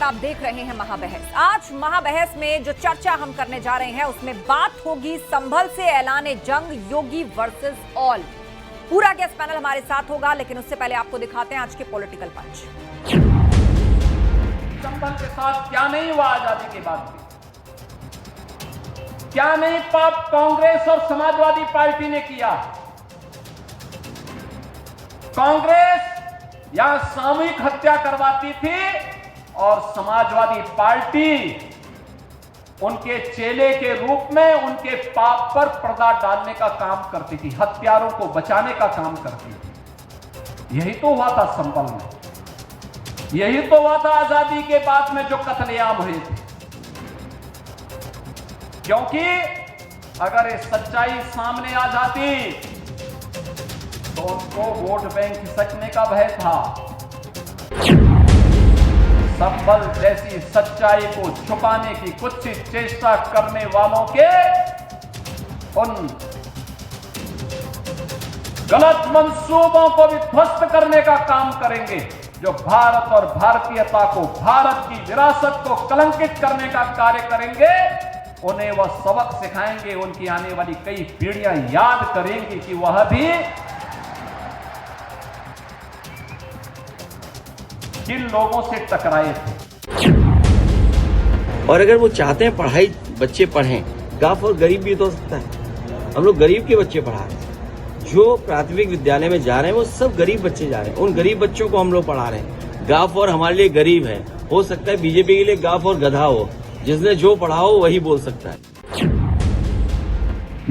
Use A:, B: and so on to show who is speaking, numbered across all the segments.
A: आप देख रहे हैं महाबहस। आज महाबहस में जो चर्चा हम करने जा रहे हैं उसमें बात होगी संभल से ऐलाने जंग योगी वर्सेस ऑल। पूरा गेस्ट पैनल हमारे साथ होगा, लेकिन उससे पहले आपको दिखाते हैं आज के पॉलिटिकल पंच।
B: संभल के साथ क्या नहीं हुआ आजादी के बाद भी, क्या नहीं पाप कांग्रेस और समाजवादी पार्टी ने किया। कांग्रेस यहां सामूहिक हत्या करवाती थी और समाजवादी पार्टी उनके चेले के रूप में उनके पाप पर पर्दा डालने का काम करती थी, हत्यारों को बचाने का काम करती थी। यही तो हुआ था संभल में, यही तो हुआ था आजादी के बाद में जो कत्लेआम हुए थे। क्योंकि अगर ये सच्चाई सामने आ जाती तो उनको वोट बैंक खिसकने का भय था। संभल जैसी सच्चाई को छुपाने की कुछ चेष्टा करने वालों के उन गलत मंसूबों को भी ध्वस्त करने का काम करेंगे, जो भारत और भारतीयता को, भारत की विरासत को कलंकित करने का कार्य करेंगे। उन्हें वह सबक सिखाएंगे, उनकी आने वाली कई पीढ़ियां याद करेंगी कि वह भी किन लोगों से टकराए थे।
C: और अगर वो चाहते हैं पढ़ाई बच्चे पढ़ें, गाफ और गरीब भी तो हो सकता है। हम लोग गरीब के बच्चे पढ़ा रहे हैं, जो प्राथमिक विद्यालय में जा रहे हैं वो सब गरीब बच्चे जा रहे हैं। उन गरीब बच्चों को हम लोग पढ़ा रहे हैं। गाफ और हमारे लिए गरीब है, हो सकता है बीजेपी के लिए गाफ और गधा हो, जिसने जो पढ़ा हो वही बोल सकता है।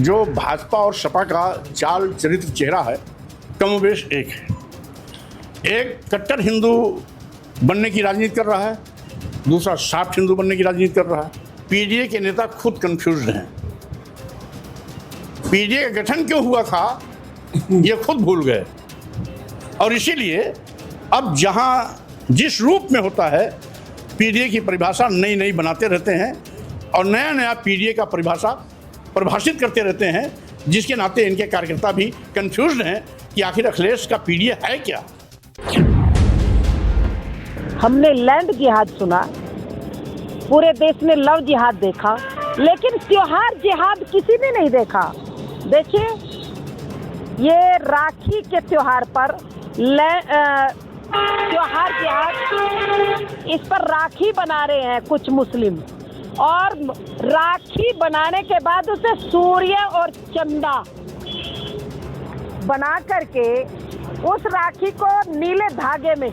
D: जो भाजपा और सपा का चाल चरित्र चेहरा है कमोबेश एक है। एक कट्टर हिंदू बनने की राजनीति कर रहा है, दूसरा सॉफ्ट हिंदू बनने की राजनीति कर रहा है। पीडीए के नेता खुद कंफ्यूज्ड हैं। पीडीए का गठन क्यों हुआ था ये खुद भूल गए, और इसीलिए अब जहां जिस रूप में होता है पीडीए की परिभाषा नई नई बनाते रहते हैं और नया नया पीडीए का परिभाषा परिभाषित करते रहते हैं, जिसके नाते इनके कार्यकर्ता भी कंफ्यूज्ड हैं कि आखिर अखिलेश का पीडीए है क्या।
E: हमने लैंड जिहाद सुना, पूरे देश में लव जिहाद देखा, लेकिन त्योहार जिहाद किसी ने नहीं देखा। देखिए, ये राखी के त्योहार पर त्योहार जिहाद, इस पर राखी बना रहे हैं कुछ मुस्लिम, और राखी बनाने के बाद उसे सूर्य और चंदा बना करके उस राखी को नीले धागे में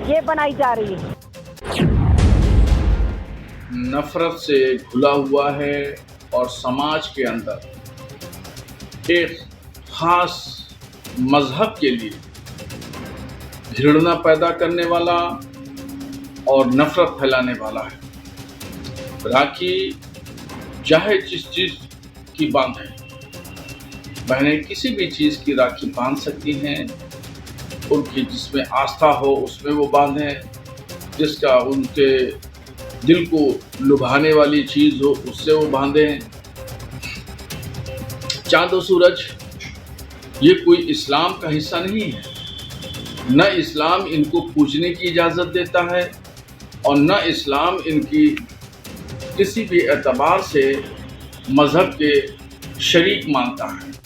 E: ये बनाई जा रही है।
F: नफरत से घुला हुआ है और समाज के अंदर एक खास मजहब के लिए घृणा पैदा करने वाला और नफरत फैलाने वाला है। राखी चाहे जिस चीज की बांधे, बहनें किसी भी चीज की राखी बांध सकती हैं। उनकी जिसमें आस्था हो उसमें वो बांधें, जिसका उनके दिल को लुभाने वाली चीज हो उससे वो बांधें। चांद और सूरज ये कोई इस्लाम का हिस्सा नहीं है। न इस्लाम इनको पूजने की इजाज़त देता है और न इस्लाम इनकी किसी भी एतबार से मजहब के शरीक मानता है।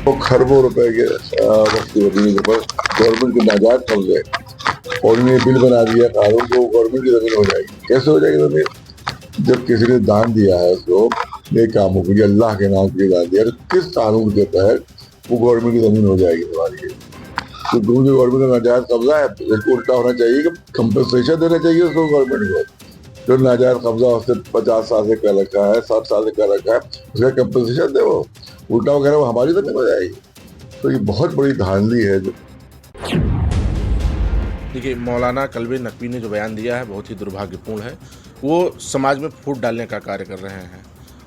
G: वो खरबों रुपए के वक्ती जमीन पर गवर्नमेंट के नाजायज कब्जे और उन्हें बिल बना दिया कानून को, गवर्नमेंट की जमीन हो जाएगी। कैसे हो जाएगी जमीन? जब किसी ने दान दिया है उसको नेक कामों के लिए, अल्लाह के नाम के लिए दान दिया, तो किस कानून के तहत वो गवर्नमेंट की जमीन हो जाएगी तुम्हारी? तो दूसरी गवर्नमेंट का नाजायज कब्जा है, इसको उल्टा होना चाहिए कि कंपनसेशन देना चाहिए उसको गवर्नमेंट को। जो नाजायज कब्जा उससे 50 साल से कर रखा है, 60 साल से कर रखा है, उसका कंपनसेशन दे। वो उल्टा वगैरह वो हमारी जमीन हो जाएगी। तो ये बहुत बड़ी धांधली है।
H: देखिए, मौलाना कल्बे नकवी ने जो बयान दिया है बहुत ही दुर्भाग्यपूर्ण है। वो समाज में फूट डालने का कार्य कर रहे हैं।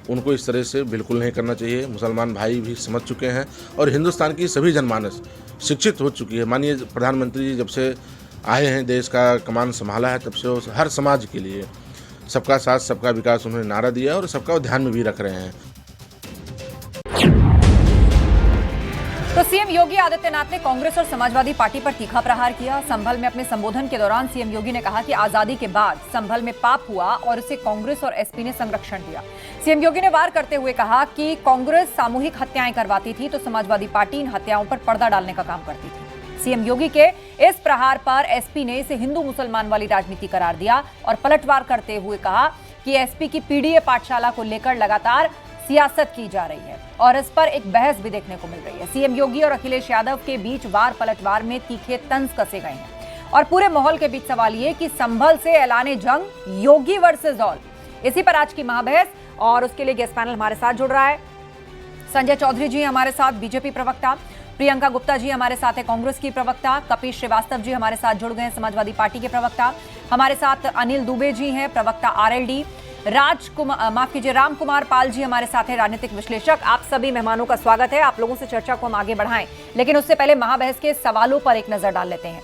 H: उनको इस तरह से बिल्कुल नहीं करना चाहिए। मुसलमान भाई भी समझ चुके हैं और हिंदुस्तान की सभी जनमानस शिक्षित हो चुकी है। माननीय प्रधानमंत्री जी जब से आए हैं, देश का कमान संभाला है, तब से हर समाज के लिए सबका साथ सबका विकास उन्होंने नारा दिया और सबका ध्यान में भी रख रहे हैं।
A: तो सीएम योगी आदित्यनाथ ने कांग्रेस और समाजवादी पार्टी पर तीखा प्रहार किया। संभल में अपने संबोधन के दौरान सीएम योगी ने कहा कि आजादी के बाद संभल में पाप हुआ और इसे कांग्रेस और एसपी ने संरक्षण दिया। सीएम योगी ने वार करते हुए कहा कि कांग्रेस सामूहिक हत्याएं करवाती थी तो समाजवादी पार्टी इन हत्याओं पर पर्दा डालने का काम करती थी। सीएम योगी के इस प्रहार पर एसपी ने इसे हिंदू मुसलमान वाली राजनीति करार दिया और पलटवार करते हुए कहा कि एसपी की पीडीए पाठशाला को लेकर लगातार सियासत की जा रही है और इस पर एक बहस भी देखने को मिल रही है। सीएम योगी और अखिलेश यादव के बीच वार पलटवार में तीखे तंज कसे गए हैं और पूरे माहौल के बीच सवाल ये कि संभल से ऐलाने जंग योगी वर्सेस ऑल, इसी पर आज की महाबहस। और उसके लिए गेस्ट पैनल हमारे साथ जुड़ रहा है। संजय चौधरी जी हमारे साथ, बीजेपी प्रवक्ता, प्रियंका गुप्ता जी हमारे साथ है, कांग्रेस की प्रवक्ता, कपिल श्रीवास्तव जी हमारे साथ जुड़ गए हैं, समाजवादी पार्टी के प्रवक्ता, हमारे साथ अनिल दुबे जी हैं, प्रवक्ता आरएलडी, राम कुमार पाल जी हमारे साथ हैं, राजनीतिक विश्लेषक। आप सभी मेहमानों का स्वागत है। आप लोगों से चर्चा को हम आगे बढ़ाएं, लेकिन उससे पहले महाबहस के सवालों पर एक नजर डाल लेते हैं।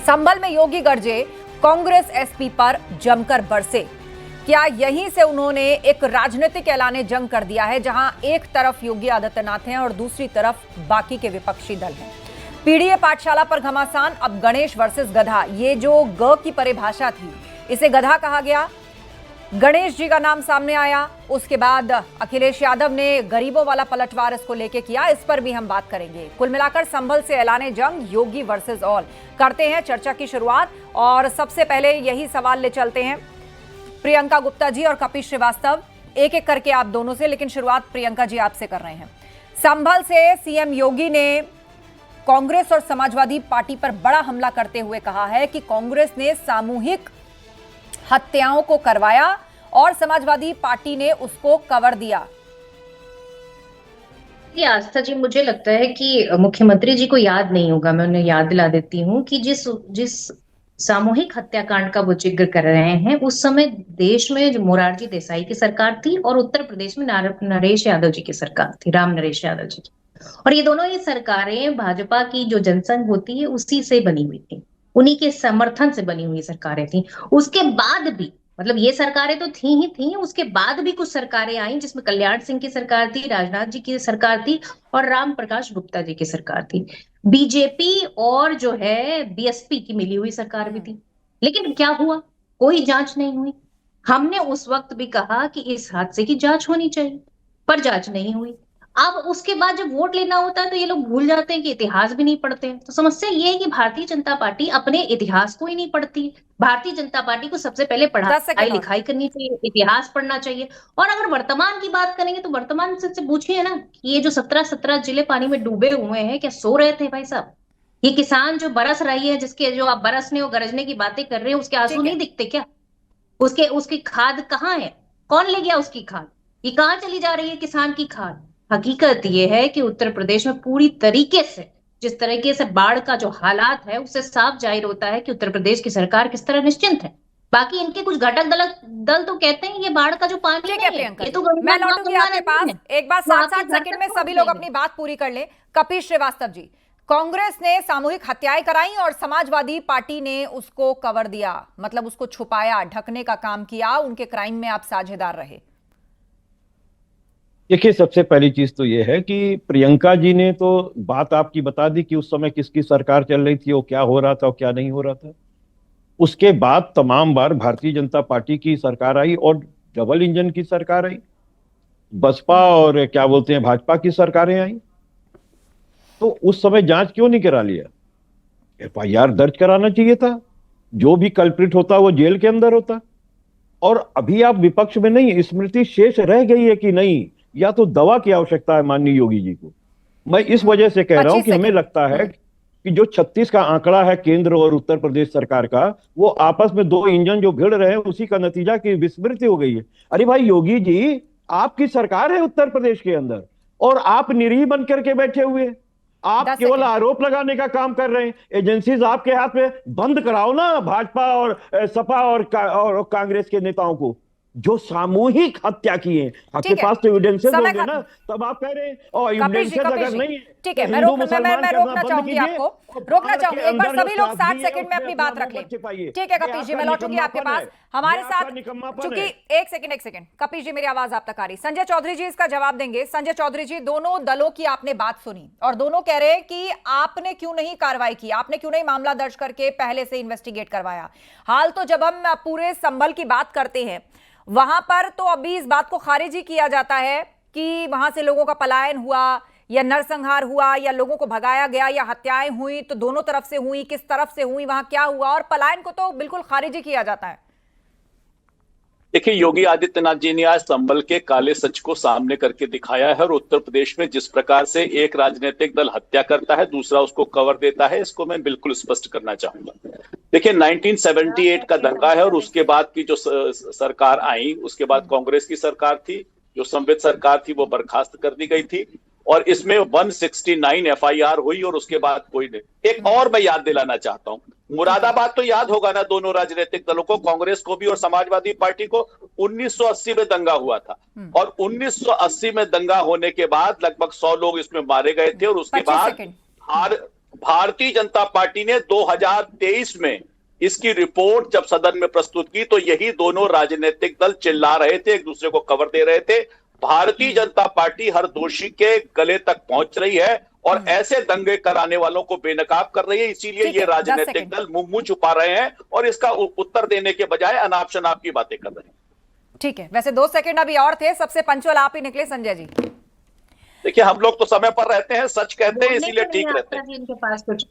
A: संभल में योगी गरजे, कांग्रेस एसपी पर जमकर बरसे। क्या यहीं से उन्होंने एक राजनीतिक ऐलान जंग कर दिया है, जहां एक तरफ योगी आदित्यनाथ हैं और दूसरी तरफ बाकी के विपक्षी दल हैं। पीडीए पाठशाला पर घमासान, अब गणेश वर्सेस गधा। ये जो ग की परिभाषा थी, इसे गधा कहा गया। गणेश जी का नाम सामने आया, उसके बाद अखिलेश यादव ने गरीबों वाला पलटवार इसको लेके किया, इस पर भी हम बात करेंगे। कुल मिलाकर संभल से ऐलाने जंग योगी वर्सेस ऑल। करते हैं चर्चा की शुरुआत और सबसे पहले यही सवाल ले चलते हैं प्रियंका गुप्ता जी और कपिल श्रीवास्तव, एक एक करके आप दोनों से, लेकिन शुरुआत प्रियंका जी आपसे कर रहे हैं। संभल से सीएम योगी ने कांग्रेस और समाजवादी पार्टी पर बड़ा हमला करते हुए कहा है कि कांग्रेस ने सामूहिक हत्याओं को करवाया और समाजवादी पार्टी ने उसको कवर दिया।
I: ये आस्था जी, मुझे लगता है कि मुख्यमंत्री जी को याद नहीं होगा, मैं उन्हें याद दिला देती हूँ कि जिस सामूहिक हत्याकांड का वो जिक्र कर रहे हैं, उस समय देश में जो मोरारजी देसाई की सरकार थी और उत्तर प्रदेश में नरेश यादव जी की सरकार थी, राम नरेश यादव जी की। और ये दोनों ही सरकारें भाजपा की जो जनसंघ होती है उसी से बनी हुई थी, उन्हीं के समर्थन से बनी हुई सरकारें थी। उसके बाद भी, मतलब ये सरकारें तो थी ही थी, उसके बाद भी कुछ सरकारें आई जिसमें कल्याण सिंह की सरकार थी, राजनाथ जी की सरकार थी और राम प्रकाश गुप्ता जी की सरकार थी। बीजेपी और जो है बीएसपी की मिली हुई सरकार भी थी। लेकिन क्या हुआ? कोई जांच नहीं हुई। हमने उस वक्त भी कहा कि इस हादसे की जांच होनी चाहिए, पर जांच नहीं हुई। अब उसके बाद जब वोट लेना होता है तो ये लोग भूल जाते हैं कि इतिहास भी नहीं पढ़ते हैं। तो समस्या ये है कि भारतीय जनता पार्टी अपने इतिहास को ही नहीं पढ़ती। भारतीय जनता पार्टी को सबसे पहले पढ़ाई लिखाई करनी चाहिए, इतिहास पढ़ना चाहिए। और अगर वर्तमान की बात करेंगे तो वर्तमान से पूछिए ना कि ये जो 17 जिले पानी में डूबे हुए हैं, क्या सो रहे थे भाई साहब? ये किसान जो बरस रही है, जिसके जो आप बरसने और गरजने की बातें कर रहे हैं, उसके आंसू नहीं दिखते क्या? उसकी खाद कहाँ है? कौन ले गया उसकी खाद? ये कहाँ चली जा रही है किसान की खाद? हकीकत ये है कि उत्तर प्रदेश में पूरी तरीके से जिस तरीके से बाढ़ का जो हालात है, उससे साफ जाहिर होता है कि उत्तर प्रदेश की सरकार किस तरह निश्चिंत है। बाकी इनके कुछ घटक दल तो कहते हैं ये बाढ़ का जो पानी है, ये तो
A: मैं लौटूंगी आपके पास। एक बार 7 सेकंड में सभी लोग अपनी बात पूरी कर लें। कपिल श्रीवास्तव जी, कांग्रेस ने सामूहिक हत्याएं कराई और समाजवादी पार्टी ने उसको कवर दिया, मतलब उसको छुपाया, ढकने का काम किया, उनके क्राइम में आप साझेदार रहे।
J: देखिए, सबसे पहली चीज तो ये है कि प्रियंका जी ने तो बात आपकी बता दी कि उस समय किसकी सरकार चल रही थी, वो क्या हो रहा था और क्या नहीं हो रहा था। उसके बाद तमाम बार भारतीय जनता पार्टी की सरकार आई और डबल इंजन की सरकार आई, बसपा और क्या बोलते हैं भाजपा की सरकारें आई। तो उस समय जांच क्यों नहीं करा लिया? एफआईआर दर्ज कराना चाहिए था। जो भी कल्प्रिट होता वो जेल के अंदर होता। और अभी आप विपक्ष में नहीं, स्मृति शेष रह गई है कि नहीं, या तो दवा की आवश्यकता है माननीय योगी जी को। मैं इस वजह से कह रहा हूं कि हमें लगता है कि जो 36 का आंकड़ा है केंद्र और उत्तर प्रदेश सरकार का, वो आपस में दो इंजन जो भिड़ रहे हैं, उसी का नतीजा की विस्मृति हो गई है। अरे भाई योगी जी, आपकी सरकार है उत्तर प्रदेश के अंदर और आप निरीह बन करके बैठे हुए, आप केवल आरोप लगाने का काम कर रहे हैं। एजेंसीज आपके हाथ में, बंद कराओ ना भाजपा और सपा और कांग्रेस के नेताओं को। जो सामूहिक हत्या की है, आपके
A: ठीक है।
J: पास तो एविडेंसेस
A: समय
J: होंगे ना,
A: खत्म।
J: तब आप कह रहे हैं और
A: कपिल जी,
J: एविडेंसेस
A: कपिल
J: अगर
A: जी,
J: नहीं है
A: ठीक है,
J: तो
A: मैं
J: हिंदू
A: रोकना
J: मुसलमान करना
A: रोकना
J: बंद
A: चाहूंगी
J: कीजिए
A: आपको,
J: और
A: रोकना
J: बाहर
A: चाहूंगी।
J: के
A: एक बार
J: अंदर जो
A: सभी लोग
J: त्रासदी
A: 60
J: है,
A: सेकंड में
J: उसमें
A: अपनी
J: अपना
A: बात रख
J: मुंह
A: लें।
J: मत छिपाइए।
A: ठीक है
J: ये
A: कपिल जी,
J: आपका
A: मैं लौटूंगी आपके
J: निकम्मापन
A: पास।
J: है।
A: हमारे
J: ये आपका
A: साथ
J: निकम्मापन
A: चूंकि
J: है।
A: एक सेकंड कपिल जी, मेरी आवाज आप तक आ रही। संजय चौधरी जी इसका जवाब देंगे। संजय चौधरी जी, दोनों दलों की आपने बात सुनी और दोनों कह रहे हैं कि आपने क्यों नहीं कार्रवाई की, आपने क्यों नहीं मामला दर्ज करके पहले से इन्वेस्टिगेट करवाया। हाल तो जब हम पूरे संभल की बात करते हैं, वहां पर तो अभी इस बात को खारिज ही किया जाता है कि वहां से लोगों का पलायन हुआ या नरसंहार हुआ या लोगों को भगाया गया या हत्याएं हुई, तो दोनों तरफ से हुई, किस तरफ से हुई, वहां क्या हुआ, और पलायन को तो बिल्कुल खारिज ही किया जाता है।
B: देखिए, योगी आदित्यनाथ जी ने आज संभल के काले सच को सामने करके दिखाया है और उत्तर प्रदेश में जिस प्रकार से एक राजनीतिक दल हत्या करता है, दूसरा उसको कवर देता है, इसको मैं बिल्कुल स्पष्ट करना चाहूंगा। देखिए, 1978 का दंगा है और उसके बाद की जो सरकार आई, उसके बाद कांग्रेस की सरकार थी, जो संवित सरकार थी वो बर्खास्त कर दी गई थी और इसमें 169 एफआईआर हुई और उसके बाद कोई नहीं। एक और मैं याद दिलाना चाहता हूं, मुरादाबाद तो याद होगा ना दोनों राजनीतिक दलों को, कांग्रेस को भी और समाजवादी पार्टी को। 1980 में दंगा हुआ था और 1980 में दंगा होने के बाद लगभग 100 लोग इसमें मारे गए थे और उसके बाद भारतीय जनता पार्टी ने 2023 में इसकी रिपोर्ट जब सदन में प्रस्तुत की तो यही दोनों राजनीतिक दल चिल्ला रहे थे, एक दूसरे को कवर दे रहे थे। भारतीय जनता पार्टी हर दोषी के गले तक पहुंच रही है और ऐसे दंगे कराने वालों को बेनकाब कर रही है। इसीलिए ये राजनीतिक दल मुंह छुपा रहे हैं और इसका उत्तर देने के बजाय अनाप शनाप की बातें कर रहे हैं।
A: ठीक है, वैसे 2 सेकंड अभी और थे, सबसे पंचुअल आप ही निकले संजय जी।
B: देखिए, हम लोग तो समय पर रहते हैं, सच कहते हैं, इसीलिए ठीक रहते हैं।
I: इनके पास कुछ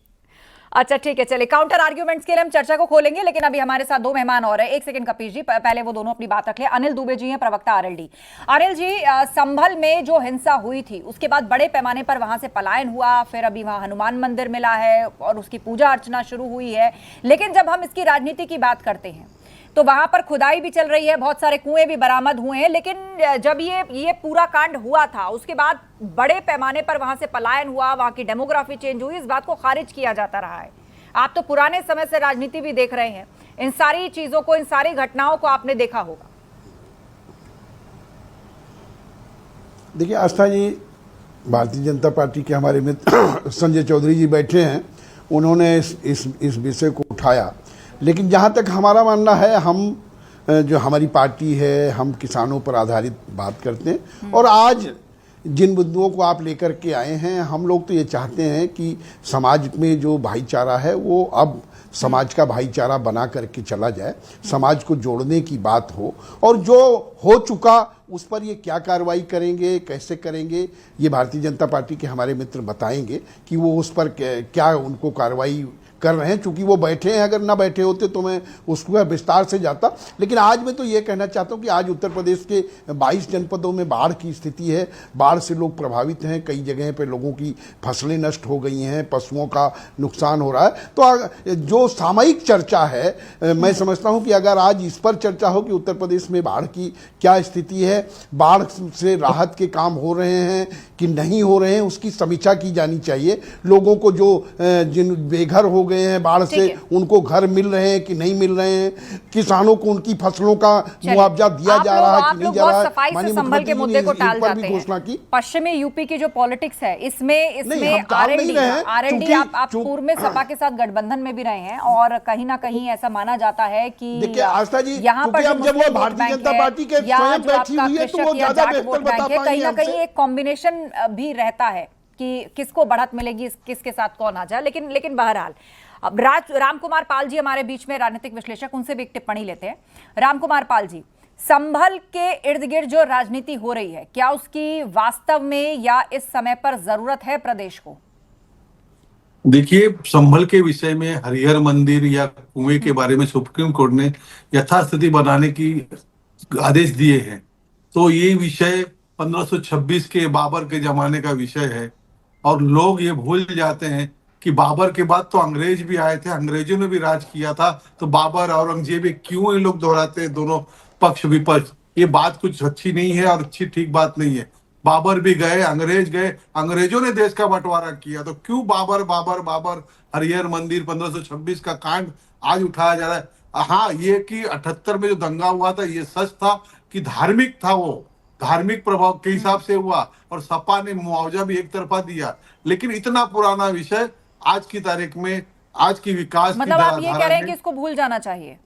A: अच्छा ठीक है, चलिए काउंटर आर्ग्यूमेंट्स के लिए हम चर्चा को खोलेंगे, लेकिन अभी हमारे साथ 2 मेहमान और हैं। एक सेकंड कपिल जी, पहले वो दोनों अपनी बात रख ले। अनिल दुबे जी हैं, प्रवक्ता आरएलडी। अनिल जी, संभल में जो हिंसा हुई थी उसके बाद बड़े पैमाने पर वहां से पलायन हुआ, फिर अभी वहां हनुमान मंदिर मिला है और उसकी पूजा अर्चना शुरू हुई है, लेकिन जब हम इसकी राजनीति की बात करते हैं तो वहां पर खुदाई भी चल रही है, बहुत सारे कुएं भी बरामद हुए हैं, लेकिन जब ये पूरा कांड हुआ था उसके बाद बड़े पैमाने पर वहां से पलायन हुआ, वहां की डेमोग्राफी चेंज हुई, इस बात को खारिज किया जाता रहा है। आप तो पुराने समय से राजनीति भी देख रहे हैं, इन सारी चीजों को, इन सारी घटनाओं को आपने देखा होगा।
D: देखिए आस्था जी, भारतीय जनता पार्टी के हमारे मित्र संजय चौधरी जी बैठे हैं, उन्होंने इस विषय को उठाया, लेकिन जहाँ तक हमारा मानना है, हम जो हमारी पार्टी है, हम किसानों पर आधारित बात करते हैं और आज जिन मुद्दों को आप लेकर के आए हैं, हम लोग तो ये चाहते हैं कि समाज में जो भाईचारा है वो अब समाज का भाईचारा बना करके चला जाए, समाज को जोड़ने की बात हो, और जो हो चुका उस पर ये क्या कार्रवाई करेंगे, कैसे करेंगे, ये भारतीय जनता पार्टी के हमारे मित्र बताएंगे कि वो उस पर क्या उनको कार्रवाई कर रहे हैं। चूंकि वो बैठे हैं, अगर ना बैठे होते तो मैं उसको विस्तार से जाता, लेकिन आज मैं तो ये कहना चाहता हूँ कि आज उत्तर प्रदेश के 22 जनपदों में बाढ़ की स्थिति है, बाढ़ से लोग प्रभावित हैं, कई जगह पे लोगों की फसलें नष्ट हो गई हैं, पशुओं का नुकसान हो रहा है। तो जो सामयिक चर्चा है, मैं समझता हूँ कि अगर आज इस पर चर्चा हो कि उत्तर प्रदेश में बाढ़ की क्या स्थिति है, बाढ़ से राहत के काम हो रहे हैं कि नहीं हो रहे हैं, उसकी समीक्षा की जानी चाहिए। लोगों को जो जिन बेघर हो गए हैं बाढ़ से, उनको घर मिल रहे हैं कि नहीं मिल रहे हैं, किसानों को उनकी फसलों का मुआवजा दिया जा रहा है कि नहीं जा रहा है।
A: सफाई से संभल के मुद्दे को टाल जाते हैं। पश्चिमी यूपी की जो पॉलिटिक्स है, इसमें आरएलडी आप पूर्व में सपा के साथ गठबंधन में भी रहे हैं और कहीं ना कहीं ऐसा माना जाता है कि
D: देखिए आस्था जी,
A: यहाँ पर
D: जब वो भारतीय जनता पार्टी के स्वयं बैठी हुई है तो वो ज्यादा बेहतर बता पाएंगे।
A: कहीं ना कहीं एक कॉम्बिनेशन भी रहता है कि किसको बढ़त मिलेगी, किसके साथ कौन आ जाए, लेकिन बहरहाल अब राम कुमार पाल जी हमारे बीच में, राजनीतिक विश्लेषक, उनसे भी एक टिप्पणी लेते हैं। राम कुमार पाल जी, संभल के इर्द गिर्द जो राजनीति हो रही है, क्या उसकी वास्तव में या इस समय पर जरूरत है प्रदेश को?
K: देखिए, संभल के विषय में हरिहर मंदिर या कुएं के बारे में सुप्रीम कोर्ट ने यथास्थिति बनाने की आदेश दिए हैं, तो ये विषय 1526 के बाबर के जमाने का विषय है और लोग ये भूल जाते हैं कि बाबर के बाद तो अंग्रेज भी आए थे, अंग्रेजों ने भी राज किया था, तो बाबर औरंगजेब क्यों ये लोग दोहराते हैं दोनों पक्ष विपक्ष? ये बात कुछ अच्छी नहीं है और अच्छी ठीक बात नहीं है। बाबर भी गए, अंग्रेज गए, अंग्रेजों ने देश का बंटवारा किया, तो क्यों बाबर बाबर बाबर हरिहर मंदिर 1526 का कांड आज उठाया जा रहा है? हाँ, ये कि 78 में जो दंगा हुआ था ये सच था कि धार्मिक था, वो धार्मिक प्रभाव के हिसाब से हुआ और सपा ने मुआवजा भी एक तरफा दिया। लेकिन इतना पुराना विषय आज की तारीख में, आज की विकास
A: मतलब आप ये कह
K: धारा
A: रहे हैं
K: में,
A: कि इसको भूल जाना चाहिए?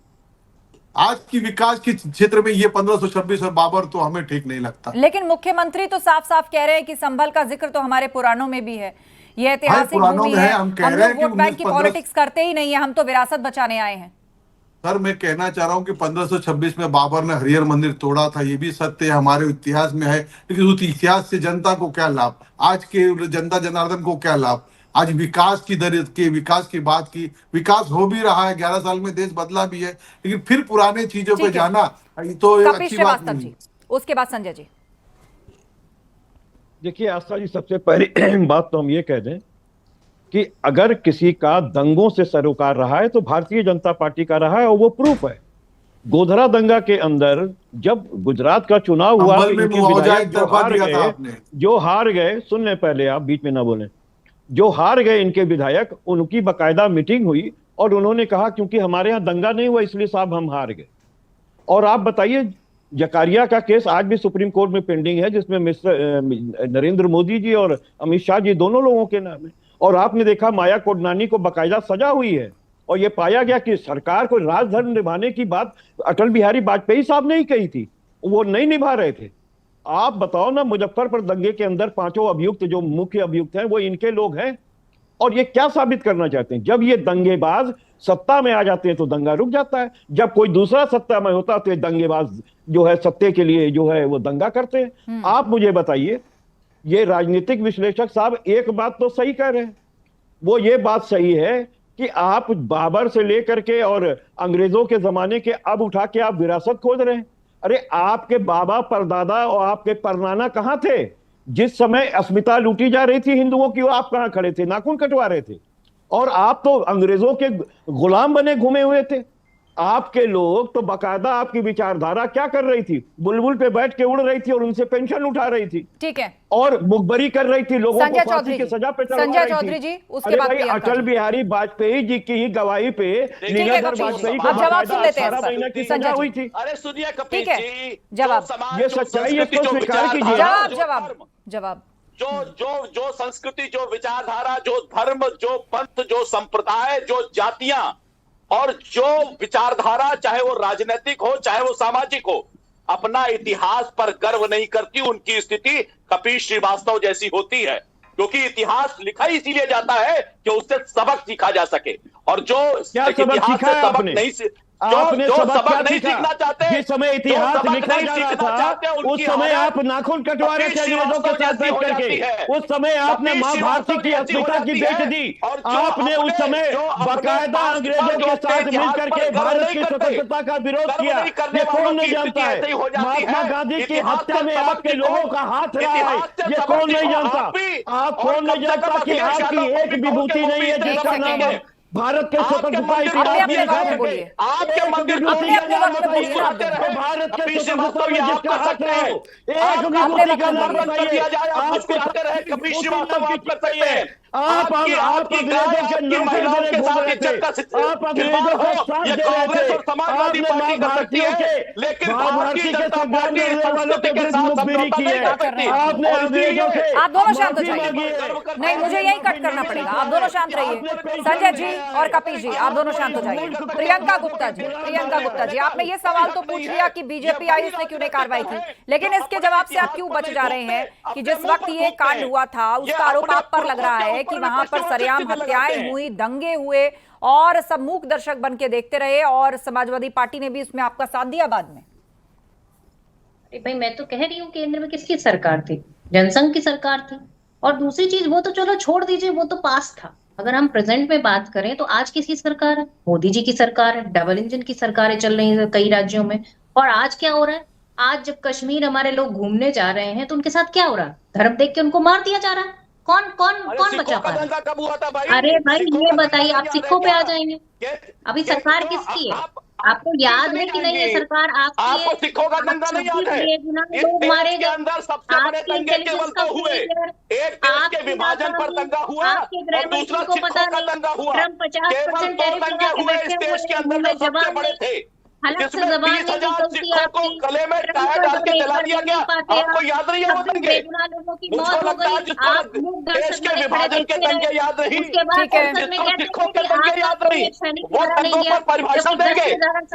K: आज की विकास के क्षेत्र में ये 1526 और बाबर तो हमें ठीक नहीं लगता।
A: लेकिन मुख्यमंत्री तो साफ साफ कह रहे हैं कि संभल का जिक्र तो हमारे पुराणों में भी है, ये ऐतिहासिक
K: पुराणों
A: भूमि
K: में
A: है,
K: है, हम कह
A: हम
K: रहे हैं
A: लोग
K: कि
A: वोट बैंक की
K: 1915
A: पॉलिटिक्स करते ही नहीं है, हम तो विरासत बचाने आए हैं।
K: सर, मैं कहना चाह रहा हूँ कि 1526 में बाबर ने हरिहर मंदिर तोड़ा था, ये भी सत्य है, हमारे इतिहास में है। लेकिन उस इतिहास से जनता को क्या लाभ, आज के जनता जनार्दन को क्या लाभ? आज विकास की दर के विकास की बात की, विकास हो भी रहा है, 11 साल में देश बदला भी है, लेकिन फिर पुराने चीजों पे जाना तो एक
A: कपिल
K: अच्छी बात
A: श्रीवास्तव
K: नहीं।
A: जी, उसके बाद संजय जी।
J: देखिए आस्था जी, सबसे पहली बात तो हम ये कह दें कि अगर किसी का दंगों से सरोकार रहा है तो भारतीय जनता पार्टी का रहा है, और वो प्रूफ है। गोधरा दंगा के अंदर जब गुजरात का चुनाव हुआ
K: संभल
J: तो
K: में
J: इनके
K: मुआवजा
J: विधायक
K: एक तरफा दिया था आपने।
J: जो हार गए, सुन लें पहले, आप बीच में ना बोलें, जो हार गए इनके विधायक, उनकी बकायदा मीटिंग हुई और उन्होंने कहा क्योंकि हमारे यहाँ दंगा नहीं हुआ इसलिए साहब हम हार गए। और आप बताइए, जकारिया का केस आज भी सुप्रीम कोर्ट में पेंडिंग है, जिसमें मिस्टर नरेंद्र मोदी जी और अमित शाह जी दोनों लोगों के नाम है। और आपने देखा माया कोडनानी को बकायदा सजा हुई है, और ये पाया गया कि सरकार को राजधर्म निभाने की बात अटल बिहारी वाजपेयी साहब ने ही कही थी, वो नहीं निभा रहे थे। आप बताओ ना, मुजफ्फरपुर दंगे के अंदर 5 अभियुक्त जो मुख्य अभियुक्त हैं वो इनके लोग हैं, और ये क्या साबित करना चाहते हैं? जब ये दंगेबाज सत्ता में आ जाते हैं तो दंगा रुक जाता है, जब कोई दूसरा सत्ता में होता है तो ये दंगेबाज जो है सत्ते के लिए जो है वो दंगा करते हैं। आप मुझे बताइए, ये राजनीतिक विश्लेषक साहब एक बात तो सही कह रहे हैं, वो ये बात सही है कि आप बाबर से लेकर के और अंग्रेजों के जमाने के अब उठा के आप विरासत खोज रहे हैं। अरे आपके बाबा परदादा और आपके परनाना कहां थे जिस समय अस्मिता लूटी जा रही थी हिंदुओं की? आप कहां खड़े थे, नाखून कटवा रहे थे? और आप तो अंग्रेजों के गुलाम बने घूमे हुए थे। आपके लोग तो बकायदा आपकी विचारधारा क्या कर रही थी, बुलबुल पे बैठ के उड़ रही थी और उनसे पेंशन उठा रही थी,
A: ठीक है,
J: और मुखबरी कर रही थी, लोगों को फांसी की सजा पे चढ़वा
A: संजय
J: रही
A: चौधरी
J: थी।
A: जी, उसके
J: अरे
A: बाद
J: भाई,
A: प्रियंका
J: अटल
A: जी।
J: बिहारी वाजपेयी जी की ही गवाही पे लीलाधर वाजपेयी को
A: आप जवाब सुन
J: बकायदा
A: लेते हैं
J: 18
A: सर।
J: महीने की
A: संजय
J: सजा
A: जी।
J: हुई थी।
L: अरे सुनिए कपिल
A: ठीक है,
L: जी,
A: जवाब।
L: जो समाज,
J: ये
L: जो
J: सच्चाई है,
L: संस्कृति,
J: इसको
L: जो
J: स्वीकार कीजिए।
L: विचारधारा,
A: जवाब
L: जो
A: जवाब
L: धर्म,
A: जवाब
L: जो संस्कृति, जो विचारधारा, जो धर्म, जो पंथ, जो संप्रदाय, जो जातियां और जो विचारधारा, चाहे वो राजनीतिक हो चाहे वो सामाजिक हो, अपना इतिहास पर गर्व नहीं करती, उनकी स्थिति कपिल श्रीवास्तव जैसी होती है। क्योंकि इतिहास लिखा ही इसीलिए जाता है कि उससे सबक सीखा जा सके, और जो इतिहास से सबक नहीं
J: आपने
L: जो
J: सबक
L: सबक
J: क्या
L: नहीं
J: सीखा?
L: सीखना चाहते,
J: जिस समय इतिहास
L: जो सबक
J: लिखा
L: नहीं
J: जा रहा
L: सीखना चाहते,
J: था उस
L: उनकी
J: समय
L: हालत
J: आप नाखून कटवा रहे थे अंग्रेजों के साथ बैठ करके। उस समय आपने मां भारती की अस्मिता की बेच दी। आपने उस समय बकायदा अंग्रेजों के साथ मिल करके भारत की स्वतंत्रता का विरोध किया। ये कौन नहीं जानता है? महात्मा गांधी की हत्या में आपके लोगों का हाथ रहा है, ये कौन नहीं जानता? आप कौन नहीं जानता कि आपकी एक विभूति नहीं है जिसका नाम है भारत के स्वतंत्रता इतिहास में लिखा सके?
L: आपके मंदिर
J: भारत के स्वतंत्रता में जिसका हाथ रहा हो, एक विभूति का नाम बताइए। आप अंग्रेजों के नौकर बने घूम रहे थे, आप अंग्रेजों का साथ दे रहे थे, आपने मां भारतीयों के भारती के संग्राम लड़ने वालों के विरुद्ध मुखबिरी की है, आपने अंग्रेजों से
A: आप दोनों शांत हो
J: माफी
A: जाइए।
J: मांगी है।
A: नहीं, मुझे यही कट करना पड़ेगा, आप दोनों शांत रहिए। संजय जी और कपिल जी, आप दोनों शांत हो जाइए। प्रियंका गुप्ता जी, आपने ये सवाल तो पूछ लिया कि बीजेपी आई उसने क्यों नहीं कार्रवाई की, लेकिन इसके जवाब से आप क्यों बच जा रहे हैं कि जिस वक्त ये कांड हुआ था उसका आरोप आप पर लग रहा है कि वहां पर सरेआम हत्याएं हुई, दंगे हुए और सब मूक दर्शक बन के देखते रहे, और समाजवादी पार्टी ने भी उसमें आपका साथ दिया बाद में।
I: अरे भाई, मैं तो कह रही हूँ केंद्र में किसकी सरकार थी? जनसंघ की सरकार थी। और दूसरी चीज, वो तो चलो छोड़ दीजिए, वो तो पास था। अगर हम प्रेजेंट में बात करें तो आज किसकी सरकार है? मोदी जी की सरकार है। डबल इंजन की सरकारें चल रही है कई राज्यों में। और आज क्या हो रहा है? आज जब कश्मीर हमारे लोग घूमने जा रहे हैं तो उनके साथ क्या हो रहा है? धर्म देख के उनको मार दिया जा रहा है। कौन बचा पा रहा है? अरे भाई, ये बताइए, आप सिखों पे आ जाएंगे। अभी सरकार किसकी है? आपको याद है कि नहीं ये सरकार
L: आपको सिखों का दंगा नहीं याद है? इस देश के अंदर सबसे बड़े दंगे केवल दो हुए, एक देश के विभाजन पर दंगा हुआ और दूसरा सिखों का दंगा हुआ। केवल दो दंगे हुए इस देश के अंदर जो सबसे बड़े थे, जिसमें 20,000 सिखों को गले में टायर डाल के जला दिया गया। आपको याद नहीं है वो दंगे? मुझको लगता है जिसको देश के विभाजन के दंगे याद नहीं, जिसको सिखों के दंगे याद नहीं, वो दंगों पर परिभाषा देंगे।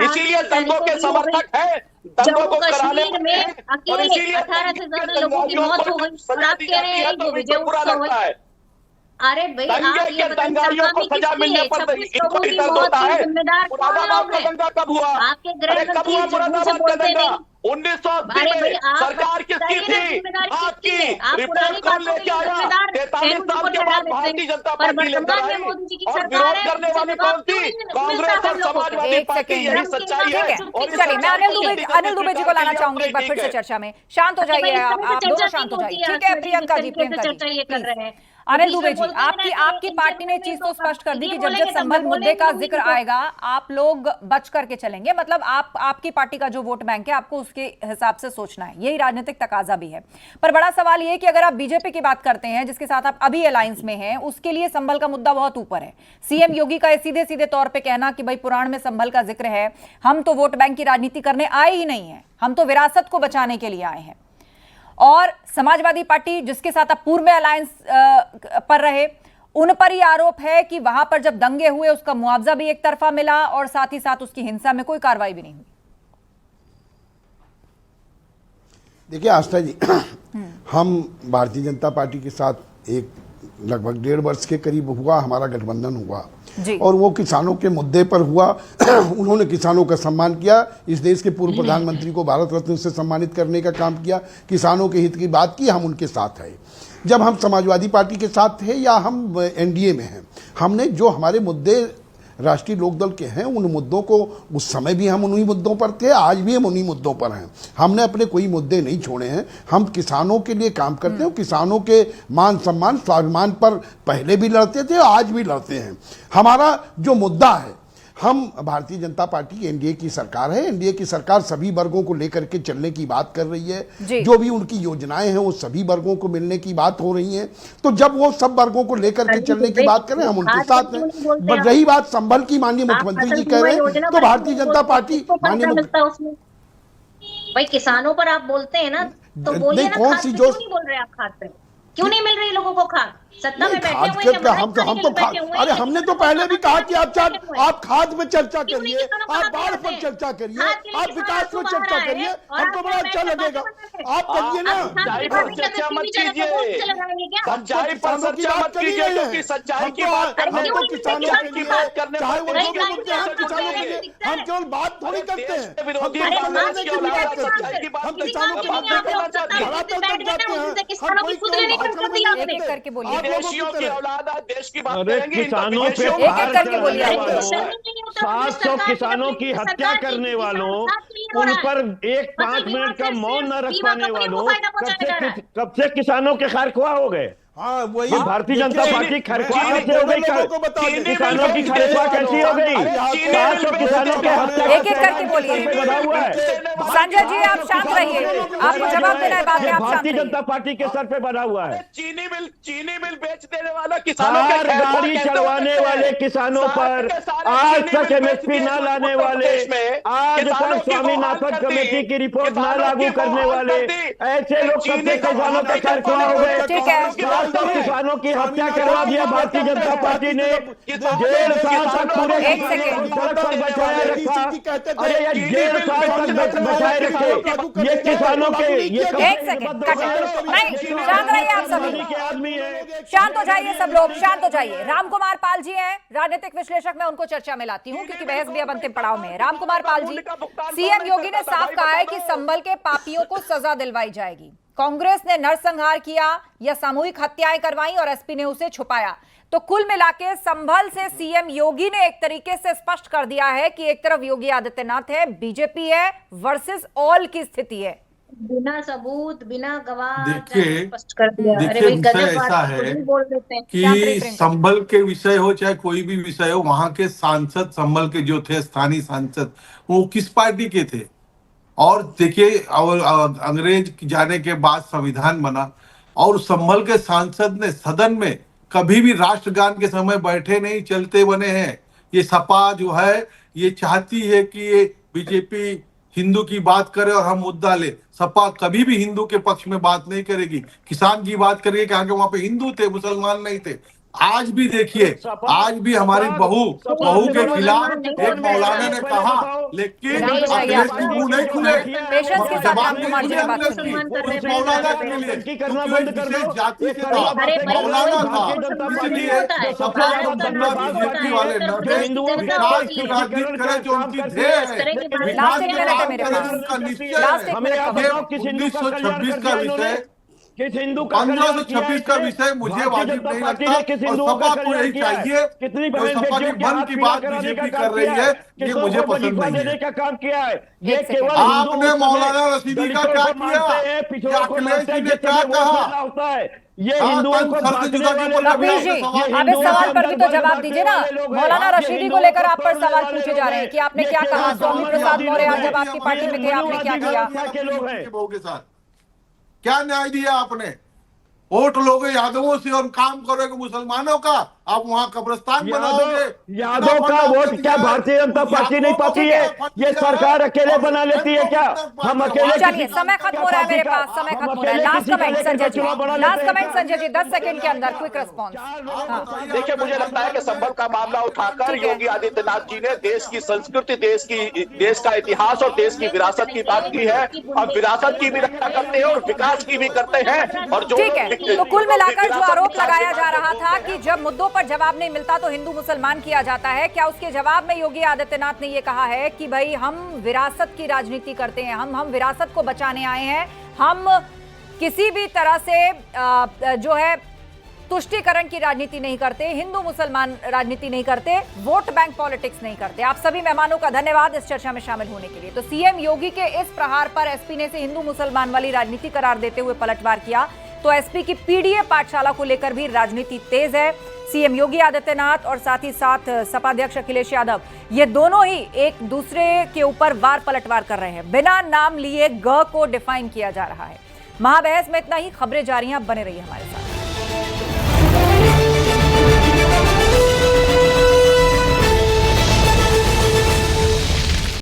L: इसीलिए दंगों के समर्थक है, दंगों को कराने
I: में अकेले 18 से ज्यादा लोगों की मौत हो गई और आप कह रहे हैं ये विजय उत्सव है। अरे भाई आप ये
L: दंगाइयों को सजा मिलने पर इनको ही दर्द होता है। मुरादाबाद का दंगा कब हुआ? कब हुआ मुरादाबाद का दंगा? 1980 में सरकार किसकी थी? आपकी। रिपोर्ट कौन लेके आया? 43 साल के बाद भारतीय जनता पार्टी लेकर आई और विरोध करने वाली कौन थी? कांग्रेस और समाजवादी पार्टी। यही सच्चाई है।
A: चलिए मैं अनिल दुबे जी को लाना चाहूंगी एक बार फिर से चर्चा में। शांत हो जाइए, आप दोनों शांत हो जाइए। ठीक है प्रियंका जी, अनिल दुबे जी, आपकी पार्टी ने चीज तो स्पष्ट कर दी कि जब संभल मुद्दे का जिक्र आएगा आप लोग बच करके चलेंगे। मतलब आपकी पार्टी का जो वोट बैंक है आपको उसके हिसाब से सोचना है, यही राजनीतिक तकाजा भी है। पर बड़ा सवाल ये कि अगर आप बीजेपी की बात करते हैं जिसके साथ आप अभी अलायंस में हैं, उसके लिए संभल का मुद्दा बहुत ऊपर है। सीएम योगी का सीधे सीधे तौर पर कहना कि भाई पुराण में संभल का जिक्र है, हम तो वोट बैंक की राजनीति करने आए ही नहीं है, हम तो विरासत को बचाने के लिए आए हैं। और समाजवादी पार्टी जिसके साथ आप पूर्व में अलायंस पर रहे, उन पर ही आरोप है कि वहां पर जब दंगे हुए उसका मुआवजा भी एक तरफा मिला और साथ ही साथ उसकी हिंसा में कोई कार्रवाई भी नहीं हुई।
M: देखिए आस्था जी, हम भारतीय जनता पार्टी के साथ एक लगभग 1.5 वर्ष के करीब हुआ हमारा गठबंधन हुआ और वो किसानों के मुद्दे पर हुआ। उन्होंने किसानों का सम्मान किया, इस देश के पूर्व प्रधानमंत्री को भारत रत्न से सम्मानित करने का काम किया, किसानों के हित की बात की, हम उनके साथ हैं। जब हम समाजवादी पार्टी के साथ थे या हम एनडीए में हैं, हमने जो हमारे मुद्दे राष्ट्रीय लोकदल के हैं उन मुद्दों को, उस समय भी हम उन्हीं मुद्दों पर थे, आज भी हम उन्हीं मुद्दों पर हैं। हमने अपने कोई मुद्दे नहीं छोड़े हैं, हम किसानों के लिए काम करते हैं, किसानों के मान सम्मान स्वाभिमान पर पहले भी लड़ते थे, आज भी लड़ते हैं। हमारा जो मुद्दा है, हम भारतीय जनता पार्टी एनडीए की सरकार है, एनडीए की सरकार सभी वर्गों को लेकर के चलने की बात कर रही है, जो भी उनकी योजनाएं हैं वो सभी वर्गों को मिलने की बात हो रही है। तो जब वो सब वर्गों को लेकर के चलने की बात करें हम उनके साथ हैं। रही बात संभल की, माननीय मुख्यमंत्री जी कह रहे हैं तो भारतीय जनता पार्टी
I: भाई किसानों पर आप बोलते हैं ना, तो बोलिए ना,
M: कौन सी जो
I: बोल रहे हैं आप खाद पे क्यों नहीं मिल रही लोगों को खाद? सत्ता में बैठे हुए हैं,
M: हम तो अरे हमने तो पहले भी कहा कि आप खाद पे चर्चा करिए, आप बाढ़ पर चर्चा करिए, आप विकास पर चर्चा करिए, हमको बड़ा अच्छा लगेगा। आप करिए ना,
L: सच्चाई पर चर्चा मत कीजिए, सच्चाई पर चर्चा मत कीजिए, क्योंकि सच्चाई की बात करने
M: हम तो किसानों के लिए, चाहे वो लोग मुद्दे हैं किसानों के लिए, हम केवल बात थोड़ी करते हैं, हम तो बनाने की बात करते हैं, हम किसानों की बात नहीं करना चाहते, धरातल तक जाते हैं, हम कोई
A: एक करके बोलिए।
L: देशियों की औलाद देश की बात
J: अरे
L: करेंगे,
J: किसानों पे
A: एक करके बोलिए।
J: 700 किसानों की हत्या करने वालों, उन पर 1-5 मिनट का मौन न रख पाने वालों, कब से किसानों के खैरख्वाह हो गए?
M: हाँ वही
J: भारतीय जनता पार्टी खैरख्वाह कैसे हो गई? किसानों की खैरख्वाह कैसी हो गई? 700 किसानों के हत्या
A: एक एक करके बोलिए।
J: बना हुआ है।
A: संजय जी आप शांत रहिए, आपको जवाब देना है, बाद में आप शांत
J: भारतीय
A: रहिए।
J: जनता पार्टी के सर पे बना हुआ है।
L: चीनी मिल बेच देने वाला किसानों के
J: गाड़ी चलवाने वाले किसानों पर, आज तक एमएसपी न लाने वाले, आज तक स्वामीनाथन कमेटी की रिपोर्ट न लागू करने वाले, ऐसे लोग सबसे किसानों का खैरख्वाह हो गए।
A: ठीक है,
J: किसानों की हत्या करवा दिया भारतीय जनता पार्टी ने, 1.5 साल तक पूरे सड़क पर बचाए रखा। अरे ये 1.5 साल तक बचाए रखे ये किसानों के, ये
A: एक सेकंड नहीं, शांत रहिए आप सभी,
J: आदमी है।
A: शांत हो जाइए सब लोग, शांत हो जाइए। रामकुमार पाल जी हैं राजनीतिक विश्लेषक, मैं उनको चर्चा में लाती हूं क्योंकि बहस भी अब अंतिम पड़ाव में है। रामकुमार पाल जी, सीएम योगी ने साफ कहा है कि संभल के पापियों को सजा दिलवाई जाएगी। कांग्रेस ने नरसंहार किया या सामूहिक हत्याएं करवाई और एसपी ने उसे छुपाया। तो कुल मिलाके संभल से सीएम योगी ने एक तरीके से स्पष्ट कर दिया है कि एक तरफ योगी आदित्यनाथ है, बीजेपी है वर्सेस ऑल की स्थिति है।
I: बिना सबूत बिना गवाह
K: देखिए
I: स्पष्ट कर दिया। अरे
K: देखिए
I: भाई
K: विषय
I: गजब
K: ऐसा
I: बात
K: है
I: भी बोल देते हैं।
K: कि संभल के विषय हो चाहे कोई भी विषय हो, वहां के सांसद संभल के जो थे स्थानीय सांसद, वो किस पार्टी के थे? और देखिए और अंग्रेज जाने के बाद संविधान बना और संभल के सांसद ने सदन में कभी भी राष्ट्रगान के समय बैठे नहीं, चलते बने हैं। ये सपा जो है ये चाहती है कि ये बीजेपी हिंदू की बात करे और हम मुद्दा ले। सपा कभी भी हिंदू के पक्ष में बात नहीं करेगी। किसान की बात करेगी कि आगे वहां पे हिंदू थे, मुसलमान नहीं थे। आज भी देखिए, आज भी हमारी बहू के खिलाफ एक मौलाना ने कहा, लेकिन अखिलेश की मुंह नहीं खुले,
A: पेशेंस के साथ
K: जवाब
A: रामकुमार जी ने बात
K: नहीं
A: सुनी।
K: खुले उस मौलाना के लिए, क्योंकि जाति से था, मौलाना था। इसलिए सपा बीजेपी वाले लड़े, विकास की राजनीति करे जो उनकी ध्येय है, विकास की राजनीति करे उनका निश्चय है। ये 1926 का विषय, 1526 का विषय मुझे वाजिब नहीं लगता और सपा को यही चाहिए। जो सपा की मन की बात बीजेपी कर रही है, ये मुझे पसंद नहीं है।
J: का काम किया है, ये केवल
K: आपने मौलाना रशीदी का क्या किया? अखिलेश जी ने क्या कहा?
J: होता है ये हिंदुओं को
A: कपिल जी, आप इस सवाल पर भी तो जवाब दीजिए ना। मौलाना रशीदी को लेकर आप पर सवाल पूछे जा रहे हैं कि आपने क्या कहा, स्वामी प्रसाद मौर्य जब आपकी पार्टी में थे आपने क्या किया?
K: बहू के साथ क्या न्याय दिया आपने? वोट लोगे यादवों से और काम करोगे मुसलमानों का, आप वहां कब्रिस्तान बनाओगे।
J: यादव का वोट क्या भारतीय जनता पार्टी नहीं पाती है? ये सरकार अकेले बना लेती है क्या? हम अकेले?
A: चलिए समय खत्म हो रहा है मेरे पास, समय खत्म हो रहा है। Last comment Sanjay ji, last comment Sanjay ji, 10 second के अंदर क्विक रिस्पॉन्स।
L: देखिए, मुझे लगता है कि संभल का मामला उठाकर योगी आदित्यनाथ जी ने देश की संस्कृति, देश का इतिहास और देश की विरासत की बात की है। अब विरासत की भी रक्षा करते हैं और विकास की भी करते हैं। और जो
A: ठीक है, तो कुल मिलाकर जो आरोप लगाया जा रहा था कि जब मुद्दों पर जवाब नहीं मिलता तो हिंदू मुसलमान किया जाता है, क्या उसके जवाब में योगी आदित्यनाथ ने ये कहा है कि भाई हम विरासत की राजनीति करते हैं, हम विरासत को बचाने आए हैं, हम किसी भी तरह से जो है तुष्टीकरण की राजनीति नहीं करते, हिंदू मुसलमान राजनीति नहीं करते, वोट बैंक पॉलिटिक्स नहीं करते। आप सभी मेहमानों का धन्यवाद इस चर्चा में शामिल होने के लिए। तो सीएम योगी के इस प्रहार पर एसपी ने इसे हिंदू मुसलमान वाली राजनीति करार देते हुए पलटवार किया। तो एसपी की पीडीए पाठशाला को लेकर भी राजनीति तेज है। सीएम योगी आदित्यनाथ और साथ ही साथ सपा अध्यक्ष अखिलेश यादव, ये दोनों ही एक दूसरे के ऊपर वार पलटवार कर रहे हैं। बिना नाम लिए ग को डिफाइन किया जा रहा है। महाबहस में इतना ही। खबरें जारी हैं, बने रहिए हमारे साथ।